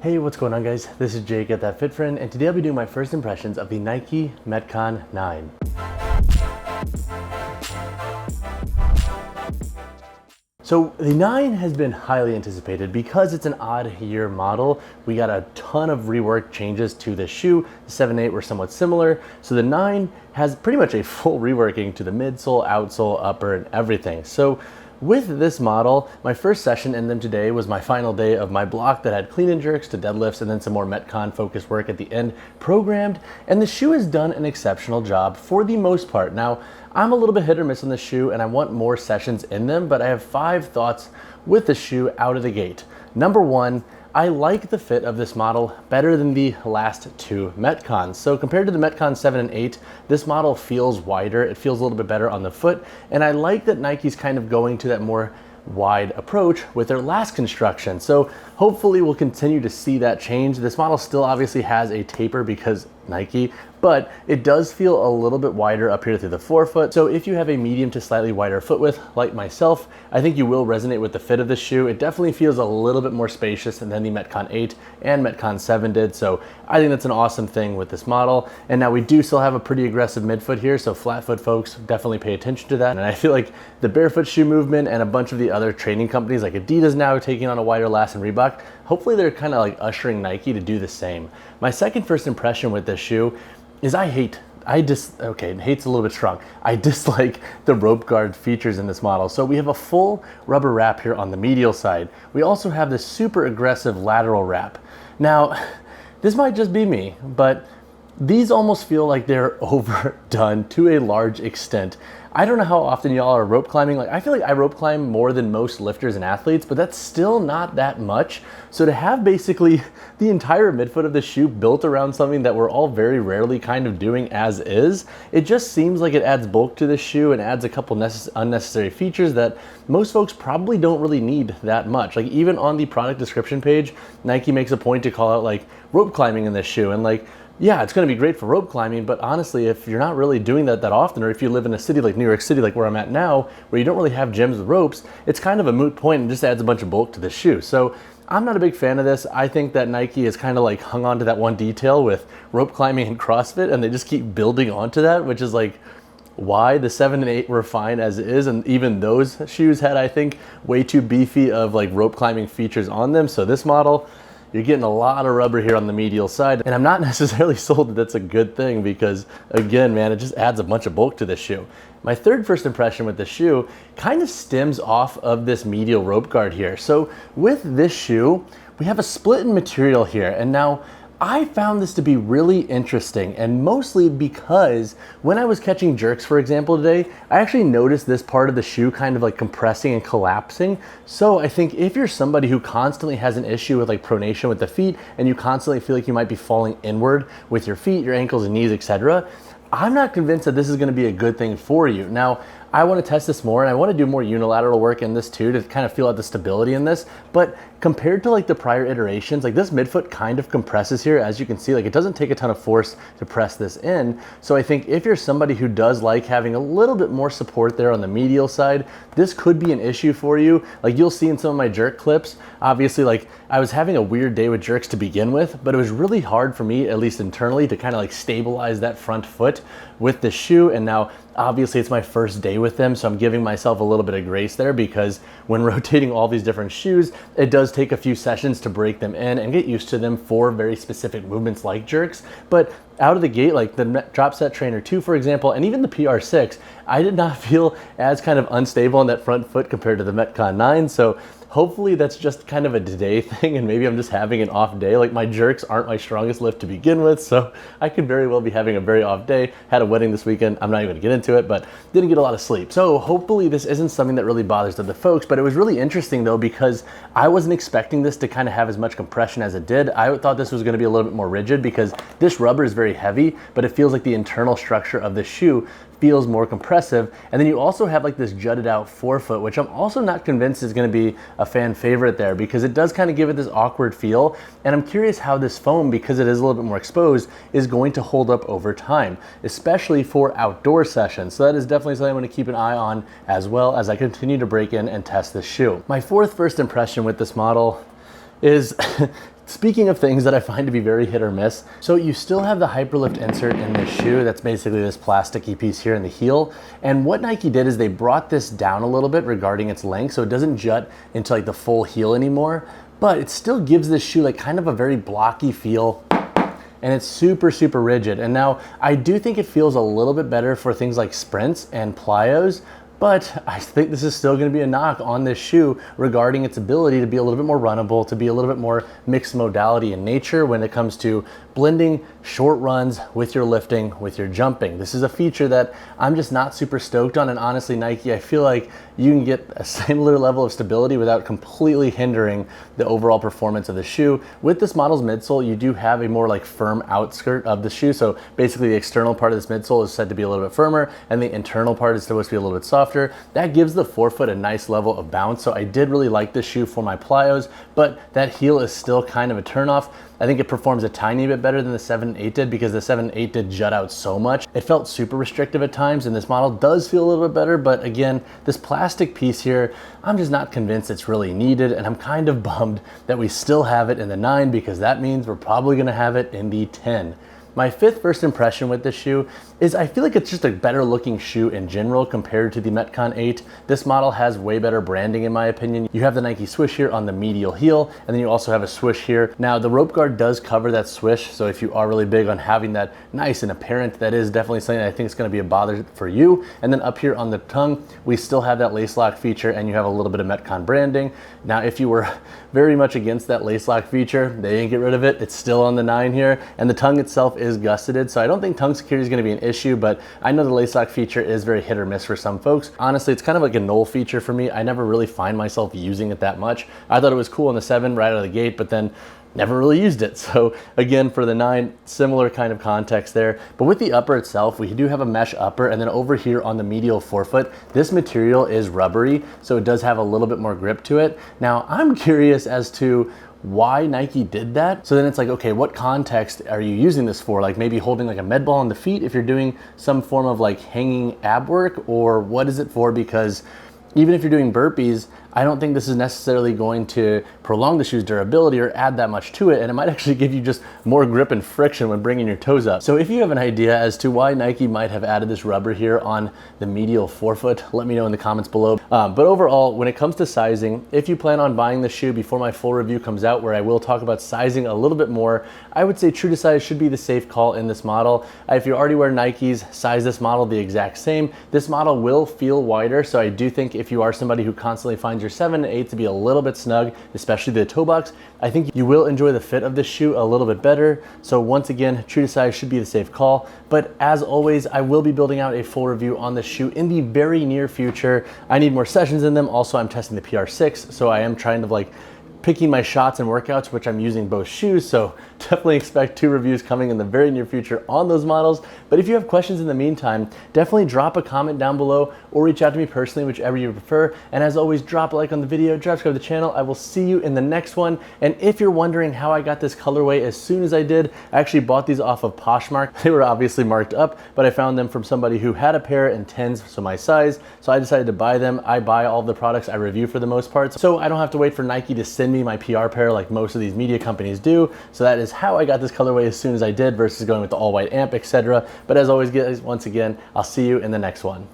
Hey, what's going on guys? This is Jake at That Fit Friend, and today I'll be doing my first impressions of the Nike Metcon 9. So the 9 has been highly anticipated because it's an odd year model. We got a ton of rework changes to the shoe. The 7 and 8 were somewhat similar. So the 9 has pretty much a full reworking to the midsole, outsole, upper, and everything. So with this model, my first session and then today was my final day of my block that had clean and jerks to deadlifts and then some more Metcon focused work at the end programmed. And the shoe has done an exceptional job for the most part. Now, I'm a little bit hit or miss on the shoe and I want more sessions in them, but I have 5 thoughts with the shoe out of the gate. Number 1, I like the fit of this model better than the last 2 Metcons. So compared to the Metcon 7 and 8, this model feels wider. It feels a little bit better on the foot. And I like that Nike's kind of going to that more wide approach with their last construction. So hopefully we'll continue to see that change. This model still obviously has a taper because Nike, but it does feel a little bit wider up here through the forefoot. So if you have a medium to slightly wider foot width like myself, I think you will resonate with the fit of the shoe. It definitely feels a little bit more spacious than the Metcon 8 and Metcon 7 did. So I think that's an awesome thing with this model. And now we do still have a pretty aggressive midfoot here. So flat foot folks definitely pay attention to that. And I feel like the barefoot shoe movement and a bunch of the other training companies like Adidas now taking on a wider last and Reebok, hopefully they're kind of like ushering Nike to do the same. My second first impression with this shoe is hate's a little bit strong. I dislike the rope guard features in this model. So we have a full rubber wrap here on the medial side. We also have this super aggressive lateral wrap. Now, this might just be me, but these almost feel like they're overdone to a large extent. I don't know how often y'all are rope climbing. Like I feel like I rope climb more than most lifters and athletes, but that's still not that much. So to have basically the entire midfoot of the shoe built around something that we're all very rarely kind of doing as is, it just seems like it adds bulk to the shoe and adds a couple unnecessary features that most folks probably don't really need that much. Like even on the product description page, Nike makes a point to call out like rope climbing in this shoe, and like, yeah, it's going to be great for rope climbing, but honestly, if you're not really doing that often, or if you live in a city like New York City, like where I'm at now, where you don't really have gyms with ropes, it's kind of a moot point and just adds a bunch of bulk to the shoe. So I'm not a big fan of this. I think that Nike has kind of like hung on to that one detail with rope climbing and CrossFit, and they just keep building onto that, which is like why the 7 and 8 were fine as is, and even those shoes had, I think, way too beefy of like rope climbing features on them. So this model, you're getting a lot of rubber here on the medial side, and I'm not necessarily sold that that's a good thing because, again, man, it just adds a bunch of bulk to this shoe. My third first impression with the shoe kind of stems off of this medial rope guard here. So with this shoe, we have a split in material here, and now I found this to be really interesting, and mostly because when I was catching jerks, for example, today, I actually noticed this part of the shoe kind of like compressing and collapsing. So I think if you're somebody who constantly has an issue with like pronation with the feet, and you constantly feel like you might be falling inward with your feet, your ankles and knees, etc., I'm not convinced that this is going to be a good thing for you. Now, I want to test this more, and I want to do more unilateral work in this too to kind of feel out the stability in this. But compared to like the prior iterations, like this midfoot kind of compresses here, as you can see. Like it doesn't take a ton of force to press this in. So I think if you're somebody who does like having a little bit more support there on the medial side, this could be an issue for you. Like you'll see in some of my jerk clips, obviously like I was having a weird day with jerks to begin with, but it was really hard for me, at least internally, to kind of like stabilize that front foot with the shoe. And now obviously it's my first day with them, so I'm giving myself a little bit of grace there because when rotating all these different shoes, it does take a few sessions to break them in and get used to them for very specific movements like jerks. But out of the gate, like the Drop Set Trainer 2, for example, and even the PR6, I did not feel as kind of unstable on that front foot compared to the Metcon 9. So hopefully that's just kind of a today thing, and maybe I'm just having an off day. Like my jerks aren't my strongest lift to begin with, so I could very well be having a very off day. Had a wedding this weekend, I'm not even gonna get into it, but didn't get a lot of sleep. So hopefully this isn't something that really bothers other folks, but it was really interesting though because I wasn't expecting this to kind of have as much compression as it did. I thought this was gonna be a little bit more rigid because this rubber is very heavy, but it feels like the internal structure of the shoe feels more compressive. And then you also have like this jutted out forefoot, which I'm also not convinced is going to be a fan favorite there because it does kind of give it this awkward feel. And I'm curious how this foam, because it is a little bit more exposed, is going to hold up over time, especially for outdoor sessions. So that is definitely something I'm going to keep an eye on as well as I continue to break in and test this shoe. My fourth first impression with this model is Speaking of things that I find to be very hit or miss, so you still have the hyperlift insert in this shoe. That's basically this plasticky piece here in the heel. And what Nike did is they brought this down a little bit regarding its length, so it doesn't jut into like the full heel anymore, but it still gives this shoe like kind of a very blocky feel. And it's super, super rigid. And now I do think it feels a little bit better for things like sprints and plyos, but I think this is still gonna be a knock on this shoe regarding its ability to be a little bit more runnable, to be a little bit more mixed modality in nature when it comes to blending short runs with your lifting, with your jumping. This is a feature that I'm just not super stoked on, and honestly, Nike, I feel like you can get a similar level of stability without completely hindering the overall performance of the shoe. With this model's midsole, you do have a more like firm outskirt of the shoe, so basically the external part of this midsole is said to be a little bit firmer, and the internal part is supposed to be a little bit softer. That gives the forefoot a nice level of bounce, so I did really like this shoe for my plyos, but that heel is still kind of a turnoff. I think it performs a tiny bit better than the 7/8 did because the 7/8 did jut out so much. It felt super restrictive at times, and this model does feel a little bit better, but again, this plastic piece here, I'm just not convinced it's really needed, and I'm kind of bummed that we still have it in the 9 because that means we're probably gonna have it in the 10. My fifth first impression with this shoe is I feel like it's just a better looking shoe in general compared to the Metcon 8. This model has way better branding in my opinion. You have the Nike swoosh here on the medial heel, and then you also have a swoosh here. Now the rope guard does cover that swoosh, so if you are really big on having that nice and apparent, that is definitely something that I think is gonna be a bother for you. And then up here on the tongue, we still have that lace lock feature, and you have a little bit of Metcon branding. Now if you were very much against that lace lock feature, they didn't get rid of it. It's still on the 9 here, and the tongue itself is gusseted, so I don't think tongue security is going to be an issue, but I know the lace lock feature is very hit or miss for some folks. Honestly, it's kind of like a null feature for me. I never really find myself using it that much. I thought it was cool on the 7 right out of the gate, but then never really used it. So again, for the 9, similar kind of context there. But with the upper itself, we do have a mesh upper, and then over here on the medial forefoot, this material is rubbery, so it does have a little bit more grip to it. Now, I'm curious as to why Nike did that. So then it's like, okay, what context are you using this for? Like maybe holding like a med ball on the feet if you're doing some form of like hanging ab work, or what is it for? Because even if you're doing burpees, I don't think this is necessarily going to prolong the shoe's durability or add that much to it, and it might actually give you just more grip and friction when bringing your toes up. So if you have an idea as to why Nike might have added this rubber here on the medial forefoot, let me know in the comments below. But overall, when it comes to sizing, if you plan on buying the shoe before my full review comes out, where I will talk about sizing a little bit more, I would say true to size should be the safe call in this model. If you already wear Nikes, size this model the exact same. This model will feel wider, so I do think if you are somebody who constantly finds your 7 and 8 to be a little bit snug, especially the toe box, I think you will enjoy the fit of this shoe a little bit better. So once again, true to size should be the safe call. But as always, I will be building out a full review on this shoe in the very near future. I need more sessions in them. Also, I'm testing the PR6, so I am trying to like picking my shots and workouts, which I'm using both shoes, so definitely expect 2 reviews coming in the very near future on those models. But if you have questions in the meantime, definitely drop a comment down below or reach out to me personally, whichever you prefer. And as always, drop a like on the video, subscribe to the channel. I will see you in the next one. And if you're wondering how I got this colorway as soon as I did, I actually bought these off of Poshmark. They were obviously marked up, but I found them from somebody who had a pair in 10s, so my size. So I decided to buy them. I buy all the products I review for the most part, so I don't have to wait for Nike to send me my PR pair like most of these media companies do. So that is how I got this colorway as soon as I did versus going with the all white amp, etc. But as always, guys, once again, I'll see you in the next one.